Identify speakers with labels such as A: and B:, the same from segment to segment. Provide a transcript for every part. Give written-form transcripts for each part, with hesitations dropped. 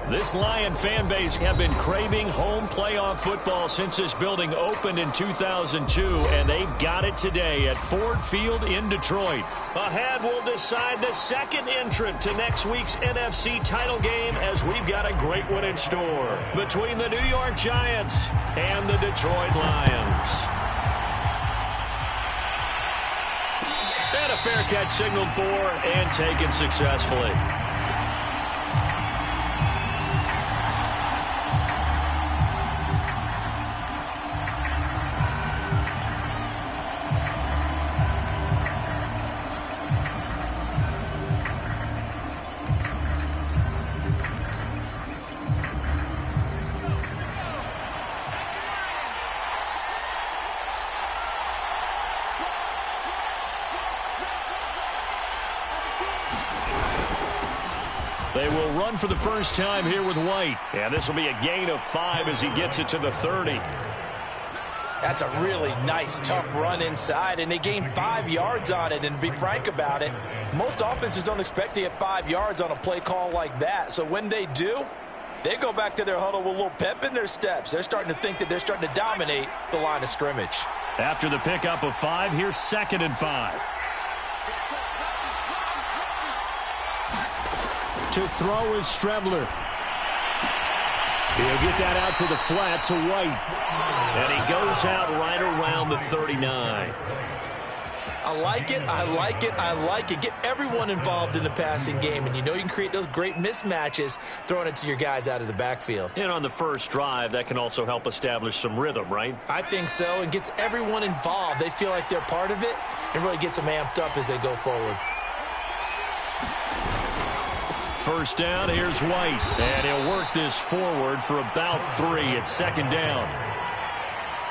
A: This Lion fan base have been craving home playoff football since this building opened in 2002, and they've got it today at Ford Field in Detroit. Ahead, we'll decide the second entrant to next week's NFC title game, as we've got a great one in store between the New York Giants and the Detroit Lions. And a fair catch signaled for and taken successfully. They will run for the first time here with White. And this will be a gain of 5 as he gets it to the 30.
B: That's a really nice, tough run inside, and they gained 5 yards on it. And to be frank about it, most offenses don't expect to get 5 yards on a play call like that. So when they do, they go back to their huddle with a little pep in their steps. They're starting to think that they're starting to dominate the line of scrimmage.
A: After the pickup of 5, here's 2nd and 5. To throw is Strebler. He'll get that out to the flat to White. And he goes out right around the 39.
B: I like it, I like it, I like it. Get everyone involved in the passing game, and you know you can create those great mismatches throwing it to your guys out of the backfield.
A: And on the first drive, that can also help establish some rhythm, right?
B: I think so, and gets everyone involved. They feel like they're part of it and really gets them amped up as they go forward.
A: First down, here's White. And he'll work this forward for about 3 at 2nd down.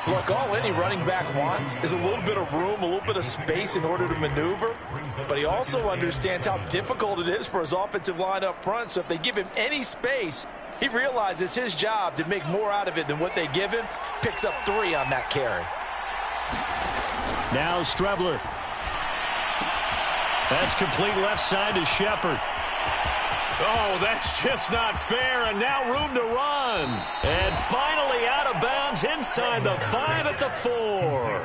B: Look, all any running back wants is a little bit of room, a little bit of space in order to maneuver. But he also understands how difficult it is for his offensive line up front. So if they give him any space, he realizes his job to make more out of it than what they give him. Picks up 3 on that carry.
A: Now Strebler. That's complete left side to Shepard. Oh, that's just not fair, and now room to run. And finally out of bounds inside the 5 at the 4.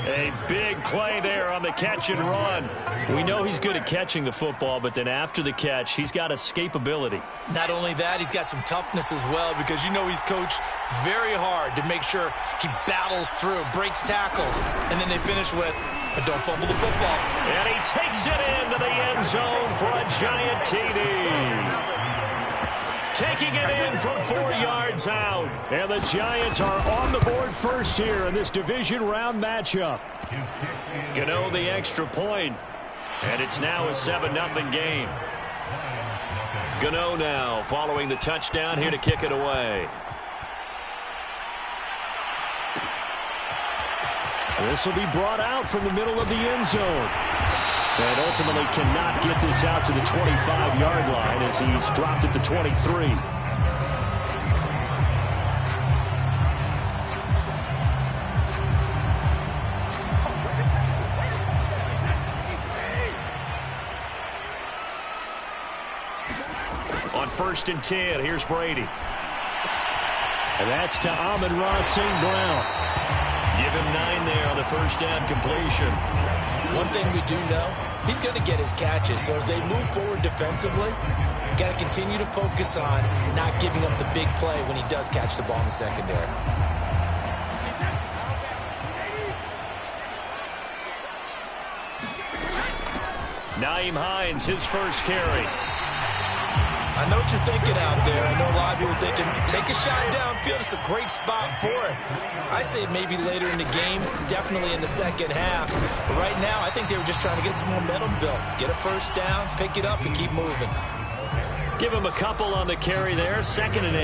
A: A big play there on the catch and run. We know he's good at catching the football, but then after the catch, he's got escapability.
B: Not only that, he's got some toughness as well, because you know he's coached very hard to make sure he battles through, breaks tackles, and then they finish with, but don't fumble the football.
A: And he takes it into the end zone for a giant TD. Taking it in from 4 yards out. And the Giants are on the board first here in this division round matchup. Gano the extra point. And it's now a 7-0 game. Gano now following the touchdown here to kick it away. This will be brought out from the middle of the end zone. And ultimately cannot get this out to the 25-yard line as he's dropped at the 23. On 1st and 10, here's Brady. And that's to Amon-Ra St. Brown. Give him 9 there on the first down completion.
B: One thing we do know, he's going to get his catches. So as they move forward defensively, got to continue to focus on not giving up the big play when he does catch the ball in the secondary.
A: Nyheim Hines, his first carry.
B: I know what you're thinking out there. I know a lot of you are thinking, take a shot downfield. It's a great spot for it. I'd say maybe later in the game, definitely in the second half. But right now, I think they were just trying to get some momentum built. Get a first down, pick it up, and keep moving.
A: Give him a couple on the carry there, 2nd and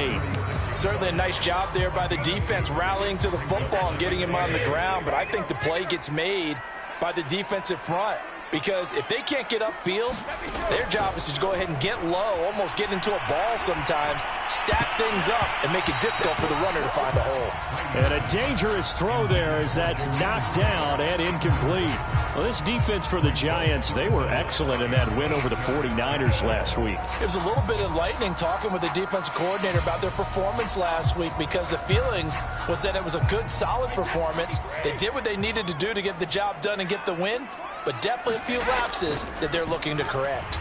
A: 8.
B: Certainly a nice job there by the defense rallying to the football and getting him on the ground. But I think the play gets made by the defensive front. because if they can't get upfield, their job is to go ahead and get low, almost get into a ball sometimes, stack things up, and make it difficult for the runner to find a hole.
A: And a dangerous throw there as that's knocked down and incomplete. Well, this defense for the Giants, they were excellent in that win over the 49ers last week.
B: It was a little bit enlightening talking with the defensive coordinator about their performance last week, because the feeling was that it was a good, solid performance. They did what they needed to do to get the job done and get the win, but definitely a few lapses that they're looking to correct.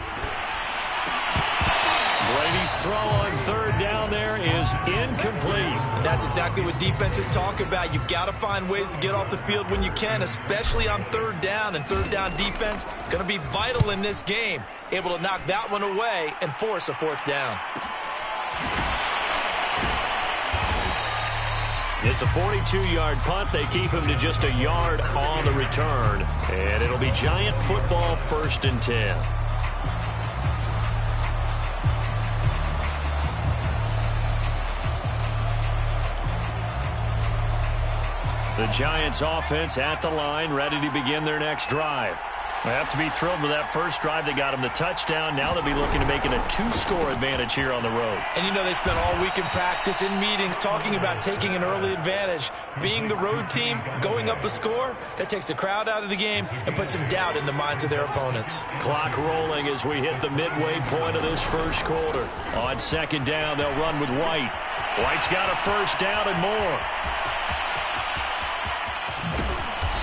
A: Brady's throw on third down there is incomplete.
B: And that's exactly what defenses talk about. You've got to find ways to get off the field when you can, especially on third down. And third down defense going to be vital in this game. Able to knock that one away and force a fourth down.
A: It's a 42-yard punt. They keep him to just a yard on the return. And it'll be Giant football, 1st and 10. The Giants offense at the line, ready to begin their next drive. They have to be thrilled with that first drive. They got them the touchdown. Now they'll be looking to make it a 2-score advantage here on the road.
B: And you know, they spent all week in practice, in meetings, talking about taking an early advantage. Being the road team, going up a score, that takes the crowd out of the game and puts some doubt in the minds of their opponents.
A: Clock rolling as we hit the midway point of this first quarter. On second down, they'll run with White. White's got a first down and more.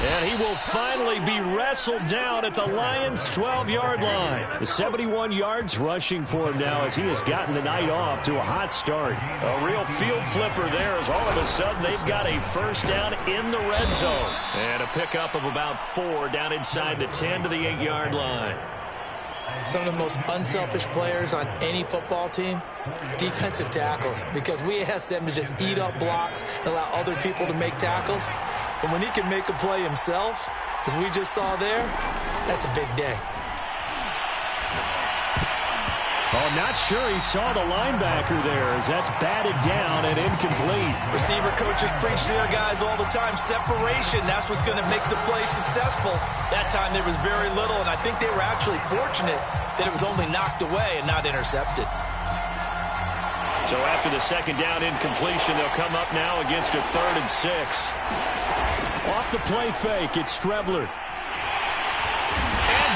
A: And he will finally be wrestled down at the Lions' 12-yard line. The 71 yards rushing for him now as he has gotten the night off to a hot start. A real field flipper there as all of a sudden they've got a first down in the red zone. And a pickup of about 4 down inside the 10 to the 8-yard line.
B: Some of the most unselfish players on any football team, defensive tackles, because we ask them to just eat up blocks and allow other people to make tackles. But when he can make a play himself, as we just saw there, that's a big day.
A: Oh, not sure he saw the linebacker there as that's batted down and incomplete.
B: Receiver coaches preach to their guys all the time, separation. That's what's going to make the play successful. That time there was very little, and I think they were actually fortunate that it was only knocked away and not intercepted.
A: So after the second down incompletion, they'll come up now against a 3rd and 6. Off the play fake, it's Strebler. And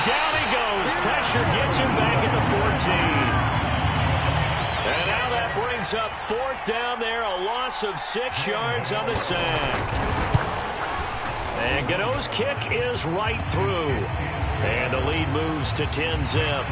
A: down he goes. Pressure gets him back at the 14. And now that brings up 4th down there, a loss of 6 yards on the sack. And Gano's kick is right through. And the lead moves to 10-zip.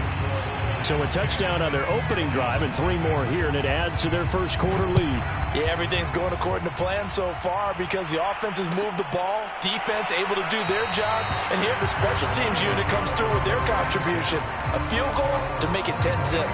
A: So a touchdown on their opening drive and 3 more here, and it adds to their first quarter lead.
B: Yeah, everything's going according to plan so far because the offense has moved the ball, defense able to do their job, and here the special teams unit comes through with their contribution. A field goal to make it 10-zip.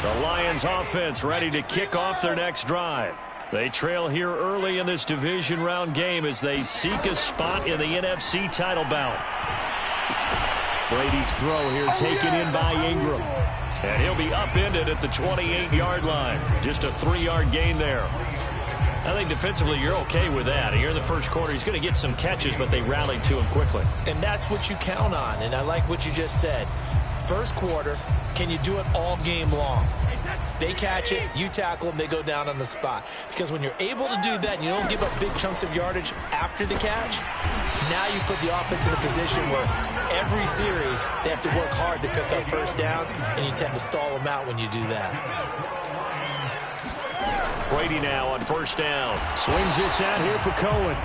A: The Lions offense ready to kick off their next drive. They trail here early in this division round game as they seek a spot in the NFC title bout. Brady's throw here taken in by Ingram. And he'll be upended at the 28-yard line. Just a 3-yard gain there. I think defensively you're okay with that. Here in the first quarter, he's going to get some catches, but they rallied to him quickly.
B: And that's what you count on, and I like what you just said. First quarter, can you do it all game long? They catch it, you tackle them, they go down on the spot. Because when you're able to do that and you don't give up big chunks of yardage after the catch, now you put the offense in a position where every series they have to work hard to pick up first downs, and you tend to stall them out when you do that.
A: Brady now on first down. Swings this out here for Cohen.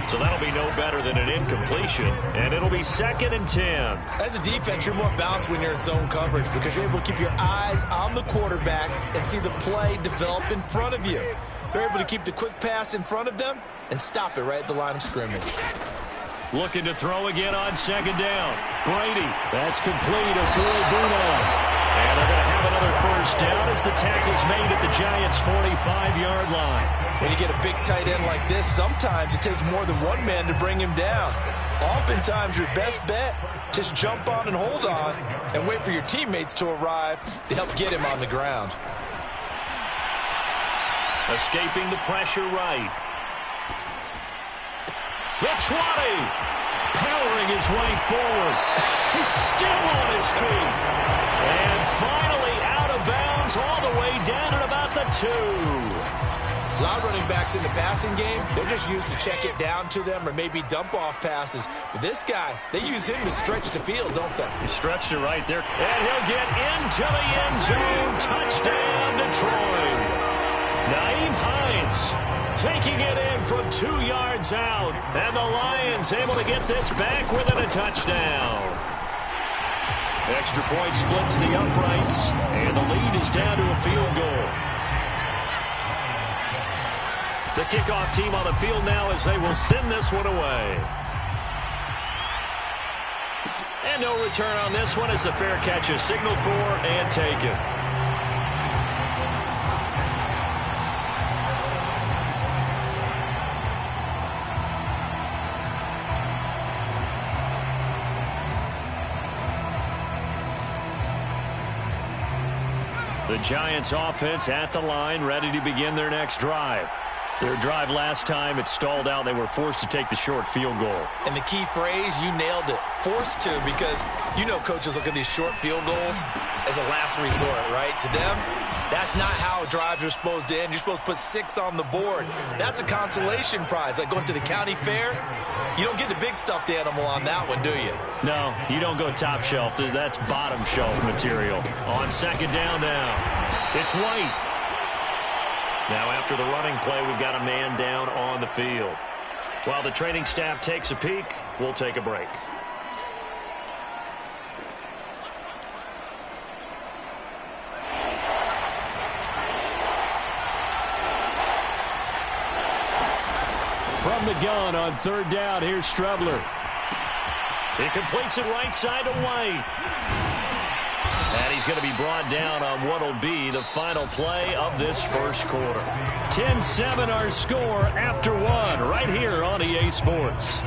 A: So that'll be no better than an incompletion, and it'll be 2nd and 10.
B: As a defense, you're more balanced when you're in zone coverage because you're able to keep your eyes on the quarterback and see the play develop in front of you. They're able to keep the quick pass in front of them and stop it right at the line of scrimmage.
A: Looking to throw again on second down. Brady, that's complete. A Buno. And they're going to have another first down as the tackle's made at the Giants' 45-yard line.
B: When you get a big tight end like this, sometimes it takes more than one man to bring him down. Oftentimes, your best bet, just jump on and hold on and wait for your teammates to arrive to help get him on the ground.
A: Escaping the pressure right. The 20. Powering his way forward. He's still on his feet. And finally out of bounds all the way down at about the 2.
B: A lot of running backs in the passing game, they're just used to check it down to them or maybe dump off passes. But this guy, they use him to stretch the field, don't they?
A: He stretched it right there. And he'll get into the end zone. Touchdown, Detroit. Nyheim Hines taking it in from 2 yards out. And the Lions able to get this back within a touchdown. Extra point splits the uprights. And the lead is down to a field goal. The kickoff team on the field now as they will send this one away. And no return on this one as the fair catch is signaled for and taken. The Giants offense at the line, ready to begin their next drive. Their drive last time, it stalled out. They were forced to take the short field goal.
B: And the key phrase, you nailed it, forced to, because you know coaches look at these short field goals as a last resort, right? To them, that's not how drives are supposed to end. You're supposed to put 6 on the board. That's a consolation prize, like going to the county fair. You don't get the big stuffed animal on that one, do you?
A: No, you don't go top shelf. That's bottom shelf material. On second down now, it's White. Now after the running play, we've got a man down on the field. While the training staff takes a peek, we'll take a break. From the gun on third down, here's Strebler. He completes it right side to White. And he's going to be brought down on what will be the final play of this first quarter. 10-7 our score after 1 right here on EA Sports.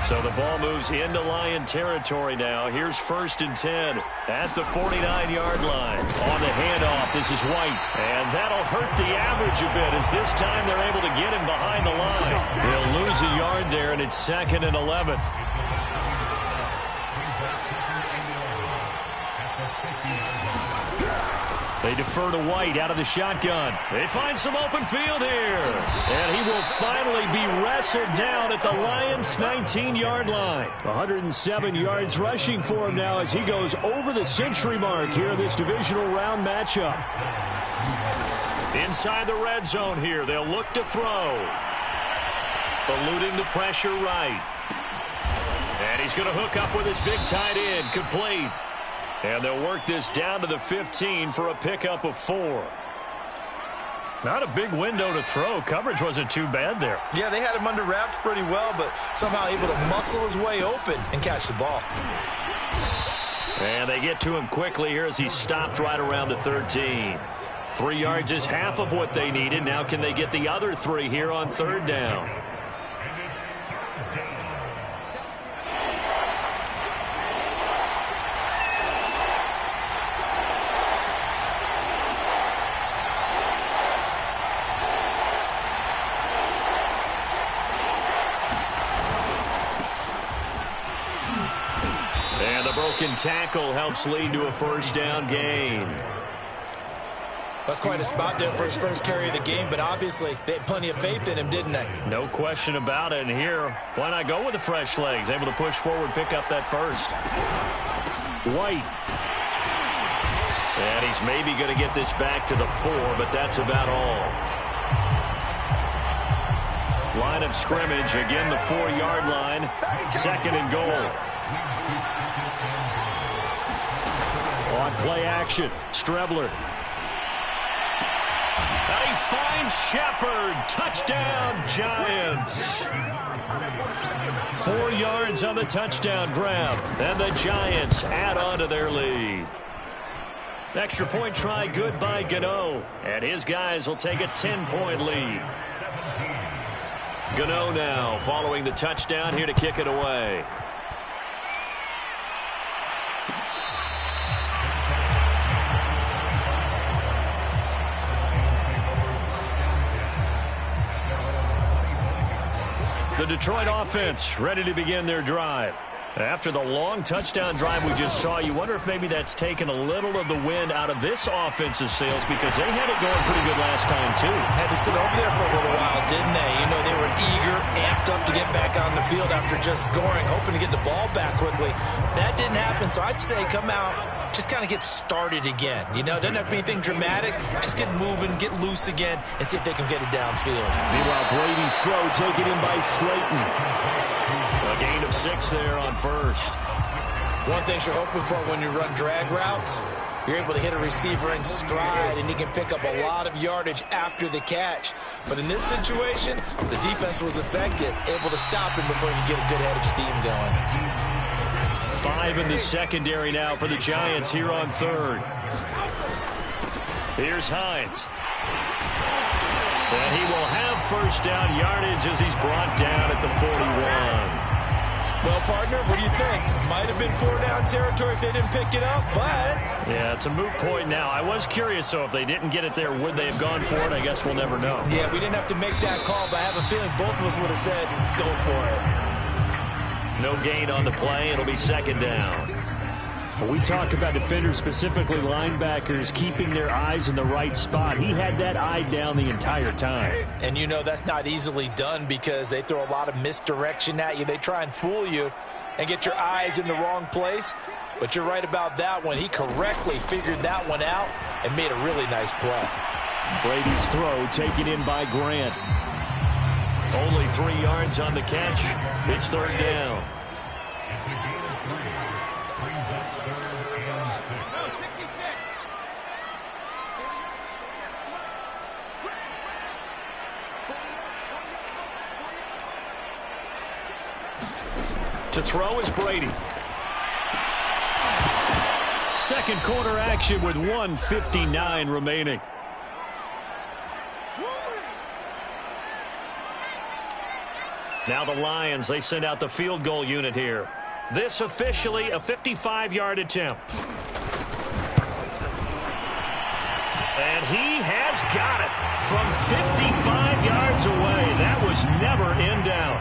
A: So the ball moves into Lion territory now. Here's 1st and 10 at the 49-yard line. On the handoff, this is White. And that'll hurt the average a bit as this time they're able to get him behind the line. He'll lose a yard there, and it's 2nd and 11. They defer to White out of the shotgun. They find some open field here. And he will finally be wrestled down at the Lions' 19-yard line. 107 yards rushing for him now as he goes over the century mark here in this divisional round matchup. Inside the red zone here, they'll look to throw. Eluding the pressure right. And he's going to hook up with his big tight end. Complete. And they'll work this down to the 15 for a pickup of 4. Not a big window to throw. Coverage wasn't too bad there.
B: Yeah, they had him under wraps pretty well, but somehow able to muscle his way open and catch the ball.
A: And they get to him quickly here as he's stopped right around the 13. 3 yards is half of what they needed. Now can they get the other 3 here on third down? Broken tackle helps lead to a first down gain.
B: That's quite a spot there for his first carry of the game, but obviously they had plenty of faith in him, didn't they?
A: No question about it. And here, why not go with the fresh legs? Able to push forward, pick up that first. White. And he's maybe going to get this back to the 4, but that's about all. Line of scrimmage, again the 4-yard line. 2nd and goal. On play action, Strebler. And he finds Shepard. Touchdown, Giants. 4 yards on the touchdown grab, and the Giants add on to their lead. Extra point try good by Gano, and his guys will take a 10-point lead. Gano now following the touchdown, here to kick it away. The Detroit offense ready to begin their drive. After the long touchdown drive we just saw, you wonder if maybe that's taken a little of the wind out of this offense's sails, because they had it going pretty good last time, too.
B: Had to sit over there for a little while, didn't they? You know, they were eager, amped up to get back on the field after just scoring, hoping to get the ball back quickly. That didn't happen, so I'd say come out, just kind of get started again. You know, doesn't have to be anything dramatic. Just get moving, get loose again, and see if they can get it downfield.
A: Meanwhile, Brady's throw taken in by Slayton. A gain of 6 there on first.
B: One thing you're hoping for when you run drag routes, you're able to hit a receiver in stride, and he can pick up a lot of yardage after the catch. But in this situation, the defense was effective, able to stop him before he could get a good head of steam going.
A: 5 in the secondary now for the Giants here on third. Here's Hines. And he will have first down yardage as he's brought down at the 41.
B: Well, partner, what do you think? Might have been 4-down territory if they didn't pick it up, but...
A: Yeah, it's a moot point now. I was curious, so if they didn't get it there, would they have gone for it? I guess we'll never know.
B: Yeah, we didn't have to make that call, but I have a feeling both of us would have said, go for it.
A: No gain on the play. It'll be second down. When we talk about defenders, specifically linebackers, keeping their eyes in the right spot, he had that eye down the entire time.
B: And you know that's not easily done because they throw a lot of misdirection at you. They try and fool you and get your eyes in the wrong place. But you're right about that one. He correctly figured that one out and made a really nice play.
A: Brady's throw taken in by Grant. Only 3 yards on the catch. It's third down. To throw is Brady. Second quarter action with 1:59 remaining. Now the Lions, they send out the field goal unit here. This officially a 55-yard attempt. And he has got it from 55 yards away. That was never in doubt.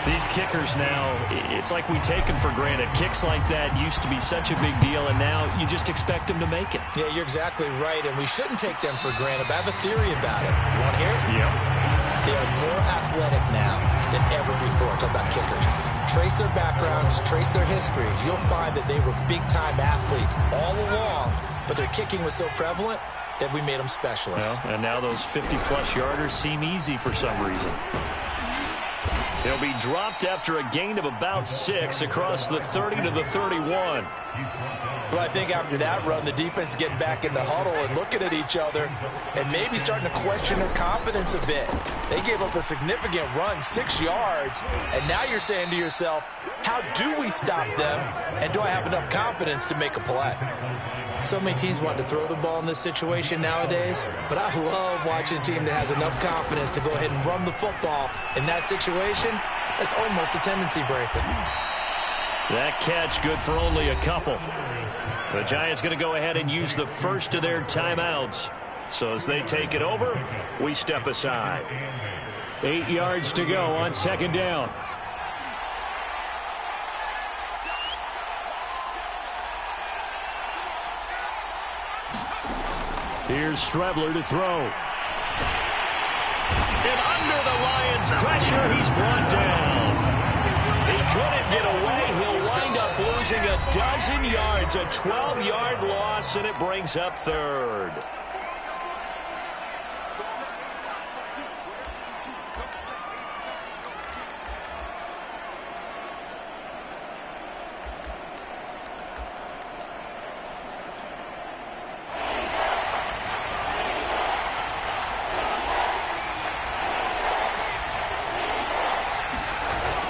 A: These kickers now, it's like we take them for granted. Kicks like that used to be such a big deal, and now you just expect them to make it.
B: Yeah, you're exactly right, and we shouldn't take them for granted, but I have a theory about it. You want to hear it?
A: Yep.
B: They are more athletic now than ever before. Talk about kickers. Trace their backgrounds, trace their histories. You'll find that they were big-time athletes all along, but their kicking was so prevalent that we made them specialists.
A: Well, and now those 50-plus yarders seem easy for some reason. They'll be dropped after a gain of about 6 across the 30 to the 31.
B: Well, I think after that run, the defense is getting back in the huddle and looking at each other and maybe starting to question their confidence a bit. They gave up a significant run, 6 yards, and now you're saying to yourself, how do we stop them, and do I have enough confidence to make a play? So many teams want to throw the ball in this situation nowadays, but I love watching a team that has enough confidence to go ahead and run the football in that situation. That's almost a tendency breaker.
A: That catch good for only a couple. The Giants going to go ahead and use the first of their timeouts. So as they take it over, we step aside. 8 yards to go on second down. Here's Strebler to throw. And under the Lions' pressure, he's brought down. He couldn't get away. He'll wind up losing a dozen yards, a 12-yard loss, and it brings up third.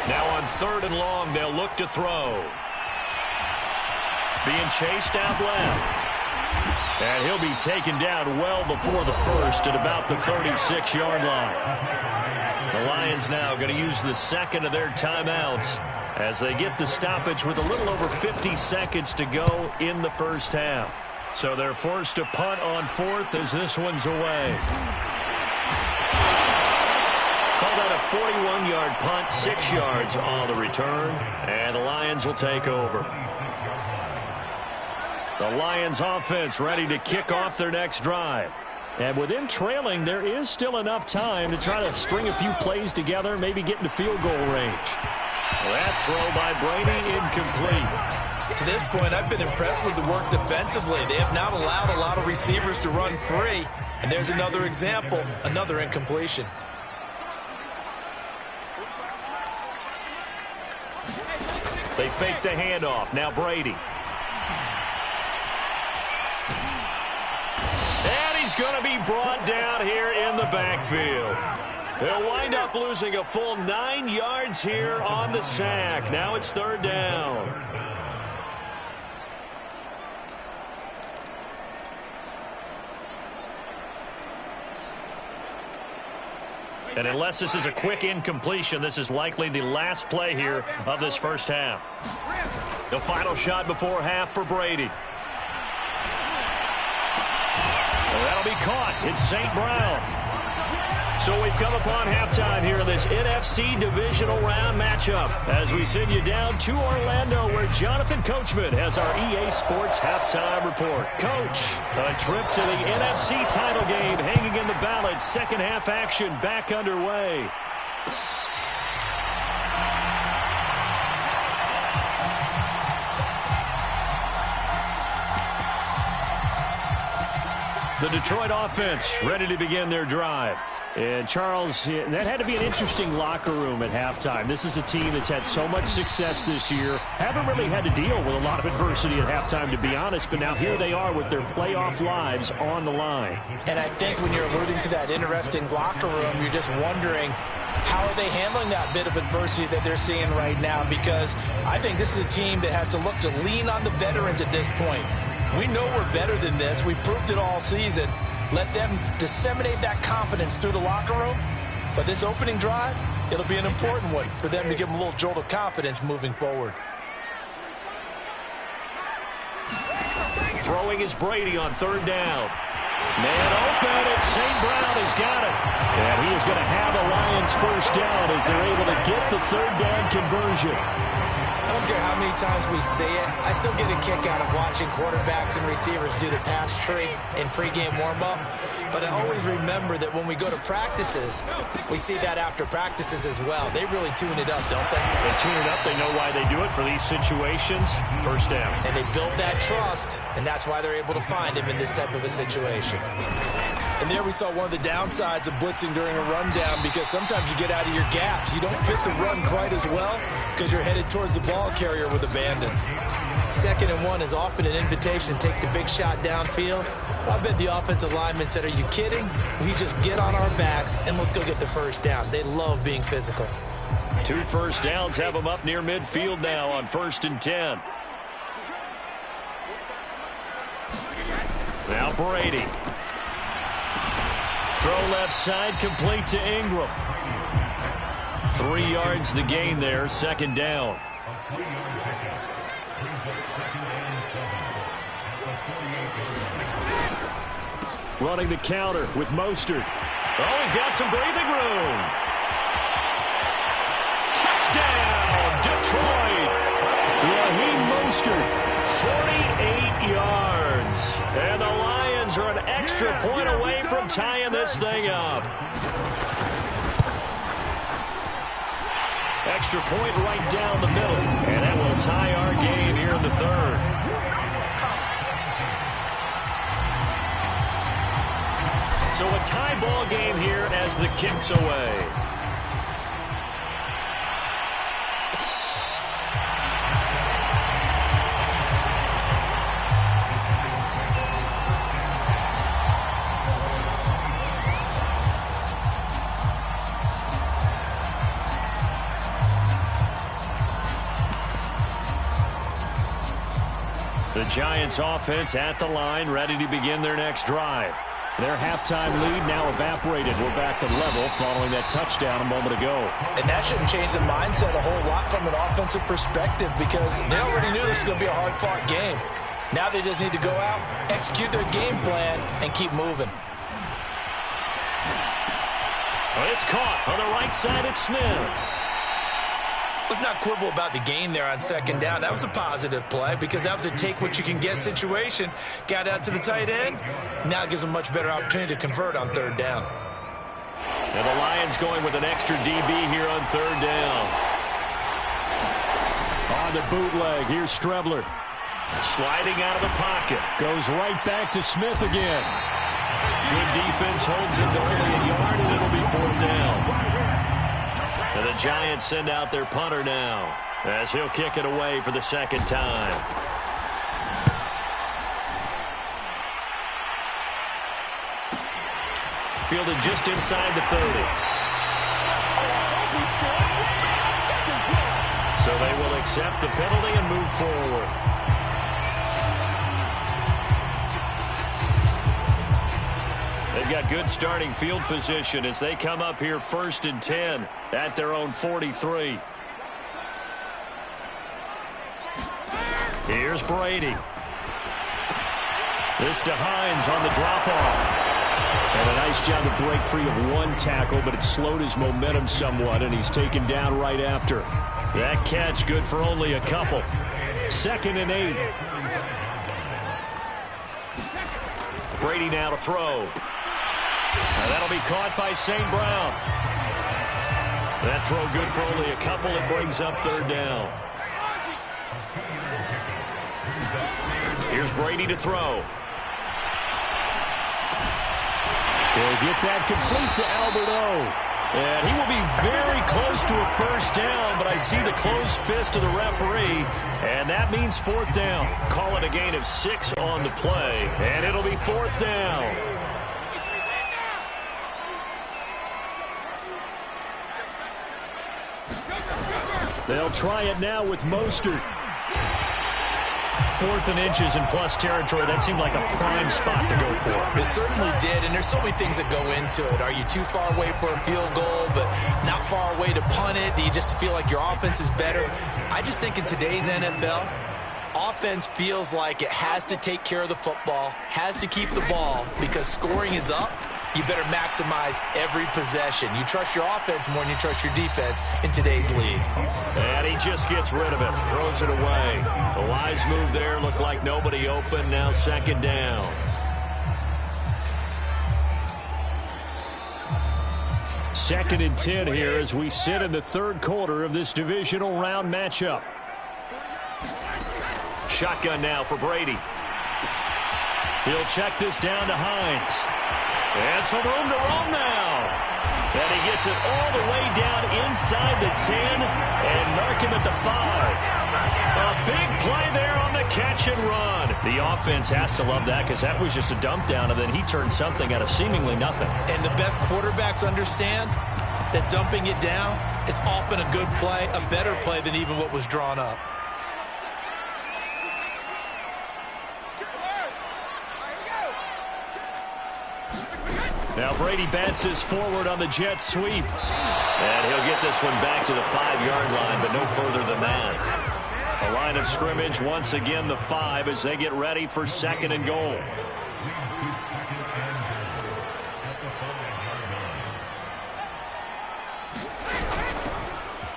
A: Now on 3rd and long, they'll look to throw. Being chased out left. And he'll be taken down well before the first at about the 36-yard line. The Lions now going to use the second of their timeouts as they get the stoppage with a little over 50 seconds to go in the first half. So they're forced to punt on 4th as this one's away. Call that a 41-yard punt, 6 yards on the return, and the Lions will take over. The Lions offense ready to kick off their next drive. And with them trailing, there is still enough time to try to string a few plays together, maybe get into field goal range. That throw by Brady incomplete.
B: To this point, I've been impressed with the work defensively. They have not allowed a lot of receivers to run free. And there's another example, another incompletion.
A: They fake the handoff. Now Brady. And he's going to be brought down here in the backfield. They'll wind up losing a full 9 yards here on the sack. Now it's 3rd down. And unless this is a quick incompletion, this is likely the last play here of this first half. The final shot before half for Brady. Well, that'll be caught. It's St. Brown. So we've come upon halftime here in this NFC Divisional Round matchup as we send you down to Orlando where Jonathan Coachman has our EA Sports Halftime Report. Coach, a trip to the NFC title game hanging in the balance. Second half action back underway. The Detroit offense ready to begin their drive. And, Charles, that had to be an interesting locker room at halftime. This is a team that's had so much success this year. Haven't really had to deal with a lot of adversity at halftime, to be honest. But now here they are with their playoff lives on the line.
B: And I think when you're alluding to that interesting locker room, you're just wondering how are they handling that bit of adversity that they're seeing right now? Because I think this is a team that has to look to lean on the veterans at this point. We know we're better than this. We've proved it all season. Let them disseminate that confidence through the locker room. But this opening drive, it'll be an important one for them to give them a little jolt of confidence moving forward.
A: Throwing is Brady on 3rd down. Man open, and St. Brown has got it. And he is going to have a Lions first down as they're able to get the 3rd down conversion.
B: I don't care how many times we say it, I still get a kick out of watching quarterbacks and receivers do the pass tree in pregame warm-up. But I always remember that when we go to practices, we see that after practices as well. They really tune it up, don't they?
A: They tune it up. They know why they do it for these situations. First down.
B: And they build that trust, and that's why they're able to find him in this type of a situation. And there we saw one of the downsides of blitzing during a rundown because sometimes you get out of your gaps. You don't fit the run quite as well because you're headed towards the ball carrier with abandon. 2nd and 1 is often an invitation to take the big shot downfield. I bet the offensive lineman said, are you kidding? We just get on our backs and let's go get the first down. They love being physical.
A: 2 first downs have them up near midfield now on 1st and 10. Now Brady. Throw left side, complete to Ingram. 3 yards the gain there, 2nd down. Running the counter with Mostert. Oh, he's got some breathing room. Touchdown, Detroit. Raheem Mostert, 48 yards. And the Lions are an extra point away from tying this thing up. Extra point right down the middle. And that will tie our game here in the 3rd. So a tie ball game here as the kick's away. The Giants offense at the line, ready to begin their next drive. Their halftime lead now evaporated. We're back to level following that touchdown a moment ago.
B: And that shouldn't change the mindset a whole lot from an offensive perspective because they already knew this was going to be a hard-fought game. Now they just need to go out, execute their game plan, and keep moving.
A: It's caught on the right side at Smith.
B: Let's not quibble about the gain there on second down. That was a positive play because that was a take-what-you-can-get situation. Got out to the tight end. Now it gives them a much better opportunity to convert on third down.
A: And the Lions going with an extra DB here on third down. On the bootleg, here's Strebler. Sliding out of the pocket. Goes right back to Smith again. Good defense holds it to only a yard, and it'll be fourth down. And the Giants send out their punter now as he'll kick it away for the second time. Fielded just inside the 30. So they will accept the penalty and move forward. They've got good starting field position as they come up here 1st and 10 at their own 43. Here's Brady. This to Hines on the drop-off. And a nice job to break free of one tackle, but it slowed his momentum somewhat, and he's taken down right after. That catch good for only a couple. 2nd and 8. Brady now to throw. Now that'll be caught by St. Brown. That throw good for only a couple. It brings up third down. Here's Brady to throw. He'll get that complete to Alberto. And he will be very close to a first down, but I see the closed fist of the referee, and that means fourth down. Call it a gain of 6 on the play, and it'll be fourth down. They'll try it now with Mostert. 4th and inches in plus territory. That seemed like a prime spot to go for.
B: It certainly did, and there's so many things that go into it. Are you too far away for a field goal, but not far away to punt it? Do you just feel like your offense is better? I just think in today's NFL, offense feels like it has to take care of the football, has to keep the ball, because scoring is up. You better maximize every possession. You trust your offense more than you trust your defense in today's league.
A: And he just gets rid of it, throws it away. The wise move there, looked like nobody open. Now second down. Second and 10 here as we sit in the third quarter of this divisional round matchup. Shotgun now for Brady. He'll check this down to Hines. And some room to roam now. And he gets it all the way down inside the 10 and mark him at the 5. A big play there on the catch and run. The offense has to love that because that was just a dump down, and then he turned something out of seemingly nothing.
B: And the best quarterbacks understand that dumping it down is often a good play, a better play than even what was drawn up.
A: Now Brady bounces forward on the jet sweep. And he'll get this one back to the 5-yard line, but no further than that. A line of scrimmage once again the 5 as they get ready for 2nd and goal.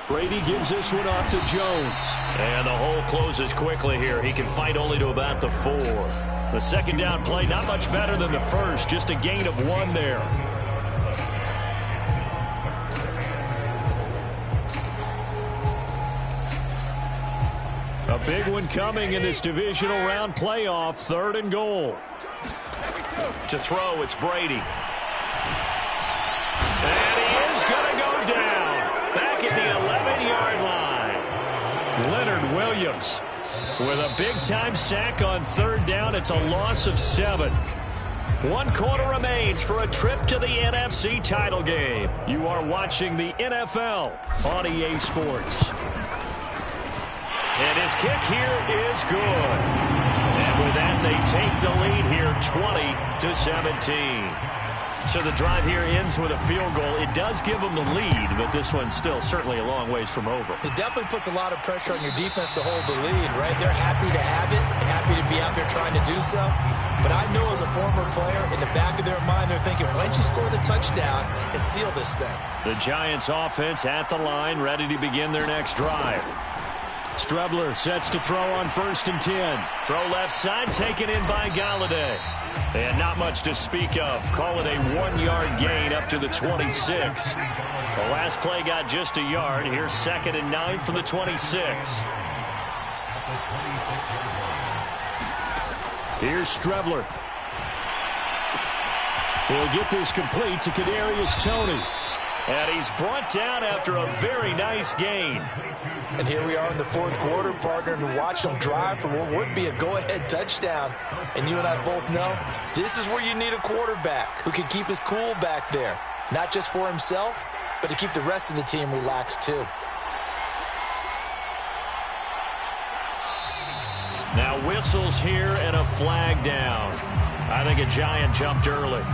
A: Brady gives this one off to Jones. And the hole closes quickly here. He can fight only to about the 4. The second down play, not much better than the first, just a gain of 1 there. A big one coming in this divisional round playoff, 3rd and goal. To throw, it's Brady. And he is going to go down. Back at the 11-yard line. Leonard Williams. With a big-time sack on 3rd down, it's a loss of 7. 1 quarter remains for a trip to the NFC title game. You are watching the NFL on EA Sports. And his kick here is good. With that, they take the lead here 20-17. So the drive here ends with a field goal. It does give them the lead, but this one's still certainly a long ways from over.
B: It definitely puts a lot of pressure on your defense to hold the lead, right? They're happy to have it and happy to be out there trying to do so. But I know as a former player, in the back of their mind, they're thinking, why don't you score the touchdown and seal this thing?
A: The Giants offense at the line, ready to begin their next drive. Strebler sets to throw on 1st and 10. Throw left side, taken in by Golladay. And not much to speak of. Call it a 1-yard gain up to the 26. The last play got just a yard. Here's 2nd and 9 from the 26. Here's Strebler. He'll get this complete to Kadarius Toney. And he's brought down after a very nice gain.
B: And here we are in the 4th quarter, partner, to watch them drive for what would be a go-ahead touchdown. And you and I both know this is where you need a quarterback who can keep his cool back there. Not just for himself, but to keep the rest of the team relaxed too.
A: Now whistles here and a flag down. I think a Giant jumped early.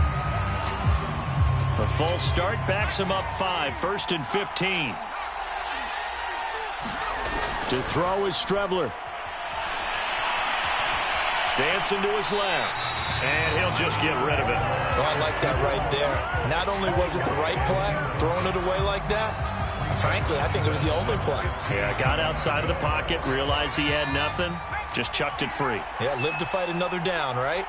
A: A false start backs him up 5, 1st and 15. To throw is Strebler. Dancing to his left. And he'll just get rid of it.
B: Oh, I like that right there. Not only was it the right play, throwing it away like that, frankly, I think it was the only play.
A: Yeah, got outside of the pocket, realized he had nothing, just chucked it free.
B: Yeah, live to fight another down, right?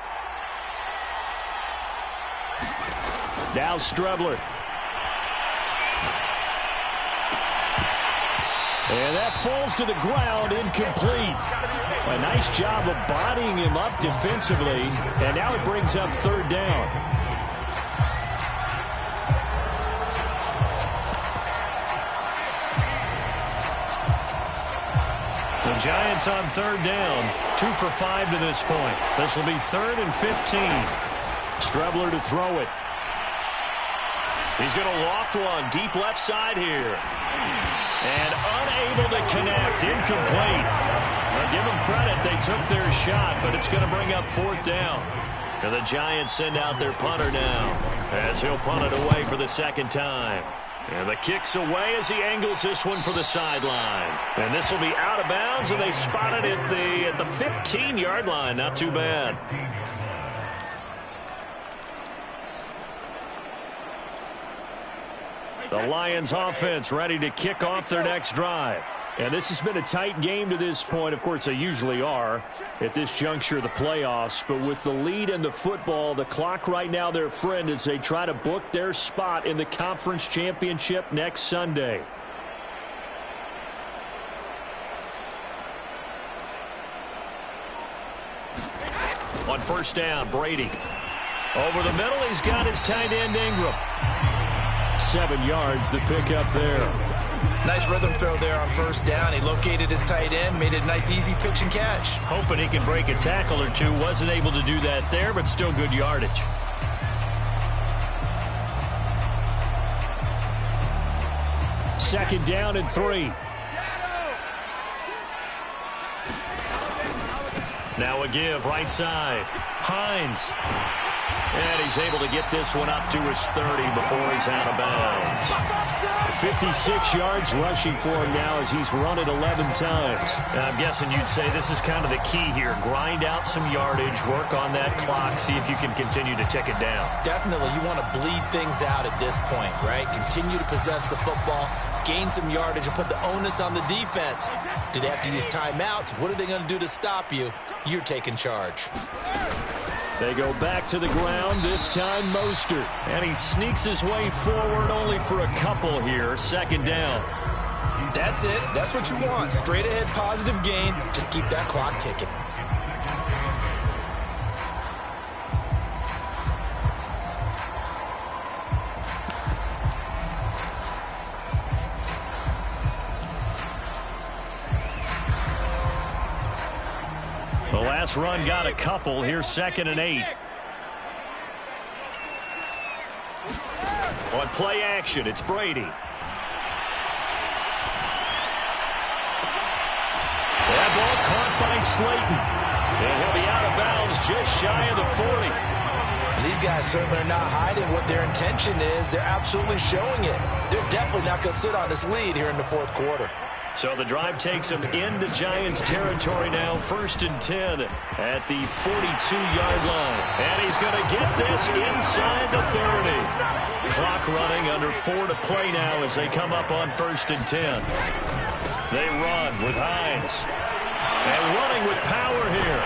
A: Now Strebler. And that falls to the ground, incomplete. A nice job of bodying him up defensively, and now it brings up 3rd down. The Giants on 3rd down, 2 for 5 to this point. This will be 3rd and 15. Strebler to throw it. He's going to loft one deep left side here. And unable to connect, incomplete. Now give them credit, they took their shot, but it's going to bring up 4th down. And the Giants send out their punter now, as he'll punt it away for the 2nd time. And the kick's away as he angles this one for the sideline. And this will be out of bounds, and they spot it at the 15-yard line. Not too bad. The Lions offense ready to kick off their next drive. And this has been a tight game to this point. Of course, they usually are at this juncture of the playoffs. But with the lead and the football, the clock right now their friend as they try to book their spot in the conference championship next Sunday. On 1st down, Brady. Over the middle, he's got his tight end Ingram. 7 yards, the pickup there.
B: Nice rhythm throw there on 1st down. He located his tight end, made it a nice easy pitch and catch.
A: Hoping he can break a tackle or two. Wasn't able to do that there, but still good yardage. Second down and 3. Now a give right side. Hines. And he's able to get this one up to his 30 before he's out of bounds. 56 yards rushing for him now as he's run it 11 times. And I'm guessing you'd say this is kind of the key here. Grind out some yardage, work on that clock, see if you can continue to tick it down.
B: Definitely, you want to bleed things out at this point, right? Continue to possess the football, gain some yardage, and put the onus on the defense. Do they have to use timeouts? What are they going to do to stop you? You're taking charge.
A: They go back to the ground, this time Mostert. And he sneaks his way forward only for a couple here. 2nd down.
B: That's it. That's what you want. Straight ahead positive gain. Just keep that clock ticking.
A: The last run got a couple. Here's 2nd and 8. On play action, it's Brady. That ball caught by Slayton. And he'll be out of bounds just shy of the 40.
B: These guys certainly are not hiding what their intention is. They're absolutely showing it. They're definitely not going to sit on this lead here in the fourth quarter.
A: So the drive takes them into Giants territory now, 1st and 10 at the 42-yard line. And he's going to get this inside the 30. Clock running, under 4 to play now as they come up on 1st and 10. They run with Hines. And running with power here.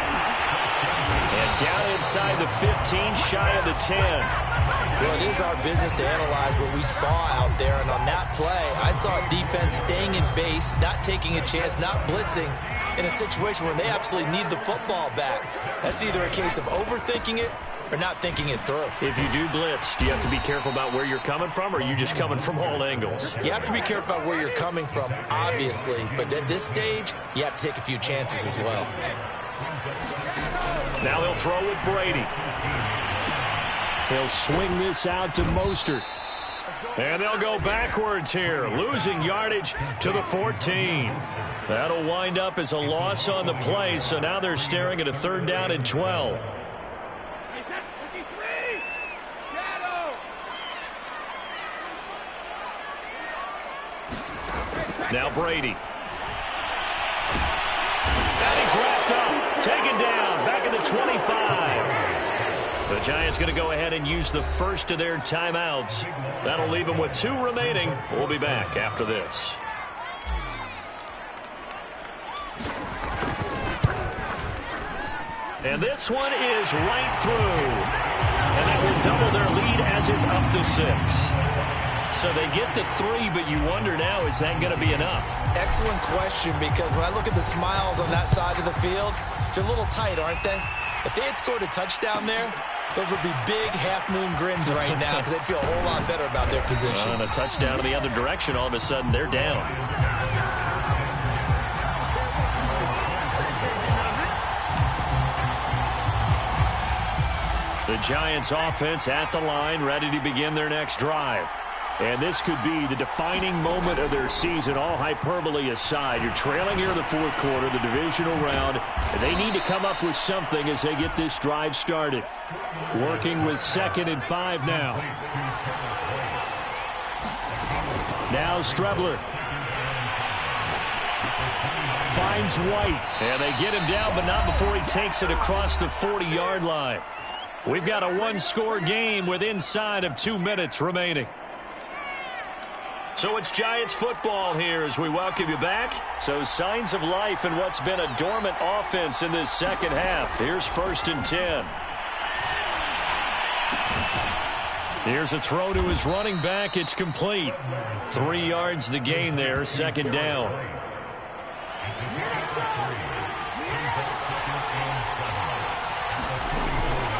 A: And down inside the 15, shy of the 10.
B: Well, it is our business to analyze what we saw out there. And on that play, I saw defense staying in base, not taking a chance, not blitzing in a situation where they absolutely need the football back. That's either a case of overthinking it or not thinking it through.
A: If you do blitz, do you have to be careful about where you're coming from, or are you just coming from all angles?
B: You have to be careful about where you're coming from, obviously. But at this stage, you have to take a few chances as well.
A: Now they'll throw with Brady. He'll swing this out to Mostert. And they'll go backwards here, losing yardage to the 14. That'll wind up as a loss on the play, so now they're staring at a 3rd down and 12. Now Brady. And he's wrapped up, taken down, back at the 25. The Giants going to go ahead and use the first of their timeouts. That'll leave them with 2 remaining. We'll be back after this. And this one is right through. And that will double their lead as it's up to 6. So they get to 3, but you wonder now, is that going to be enough?
B: Excellent question, because when I look at the smiles on that side of the field, they're a little tight, aren't they? If they had scored a touchdown there, those would be big half-moon grins right now because they'd feel a whole lot better about their position.
A: On a touchdown in the other direction, all of a sudden they're down. The Giants offense at the line, ready to begin their next drive. And this could be the defining moment of their season, all hyperbole aside. You're trailing here in the 4th quarter, the divisional round, and they need to come up with something as they get this drive started. Working with 2nd and 5 now. Now Strebler finds White, and they get him down, but not before he takes it across the 40-yard line. We've got a 1-score game with inside of 2 minutes remaining. So it's Giants football here as we welcome you back. So signs of life in what's been a dormant offense in this second half. Here's 1st and 10. Here's a throw to his running back. It's complete. 3 yards the gain there, 2nd down.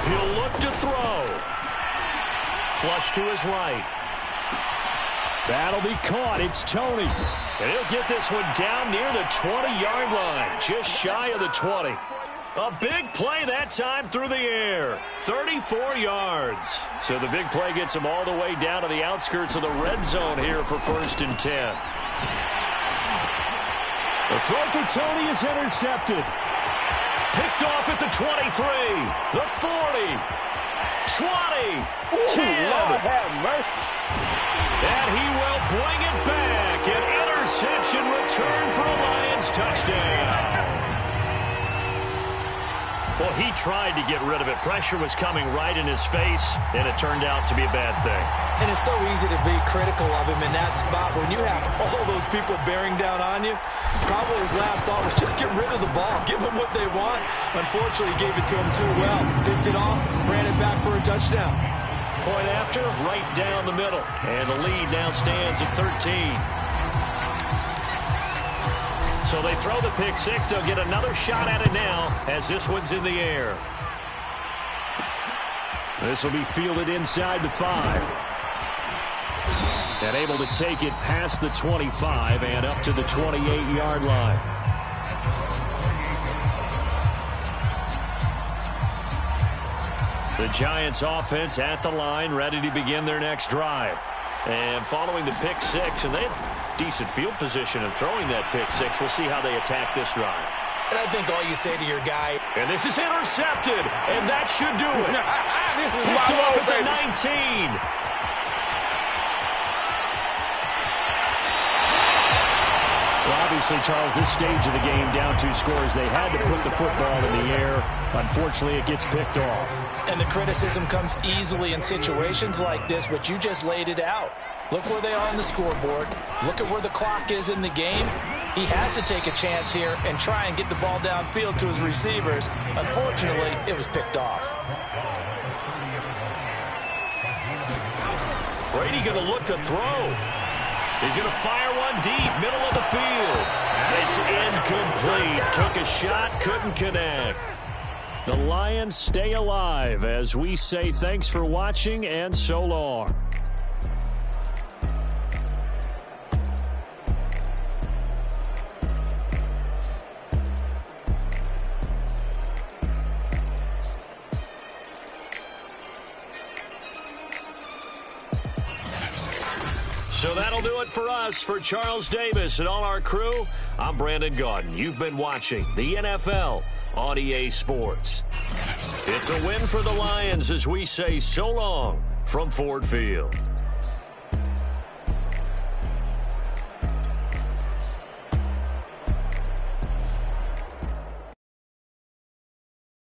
A: He'll look to throw. Flush to his right. That'll be caught. It's Toney. And he'll get this one down near the 20-yard line, just shy of the 20. A big play that time through the air. 34 yards. So the big play gets him all the way down to the outskirts of the red zone here for 1st and 10. The throw for Toney is intercepted. Picked off at the 23, the 40, 20, 10.
B: Lord have mercy.
A: And he will bring it back. An interception return for a Lions touchdown. Well, he tried to get rid of it. Pressure was coming right in his face, and it turned out to be a bad thing.
B: And it's so easy to be critical of him in that spot. When you have all those people bearing down on you, probably his last thought was just get rid of the ball. Give them what they want. Unfortunately, he gave it to them too well. Picked it off, ran it back for a touchdown.
A: Point after, right down the middle. And the lead now stands at 13. So they throw the pick 6. They'll get another shot at it now as this one's in the air. This will be fielded inside the 5. And able to take it past the 25 and up to the 28-yard line. The Giants offense at the line, ready to begin their next drive. And following the pick 6, and they have decent field position in throwing that pick 6. We'll see how they attack this drive.
B: And I think all you say to your guy.
A: And this is intercepted, and that should do it. Picked off at the 19. Well, obviously, Charles, this stage of the game, down 2 scores, they had to put the football in the air. Unfortunately, it gets picked off.
B: And the criticism comes easily in situations like this, but you just laid it out. Look where they are on the scoreboard. Look at where the clock is in the game. He has to take a chance here and try and get the ball downfield to his receivers. Unfortunately, it was picked off.
A: Brady going to look to throw. He's going to fire one deep, middle of the field. It's incomplete. Took a shot, couldn't connect. The Lions stay alive as we say thanks for watching and so long. So that'll do it for us. For Charles Davis and all our crew, I'm Brandon Gaudin. You've been watching the NFL on EA Sports. It's a win for the Lions as we say so long from Ford Field.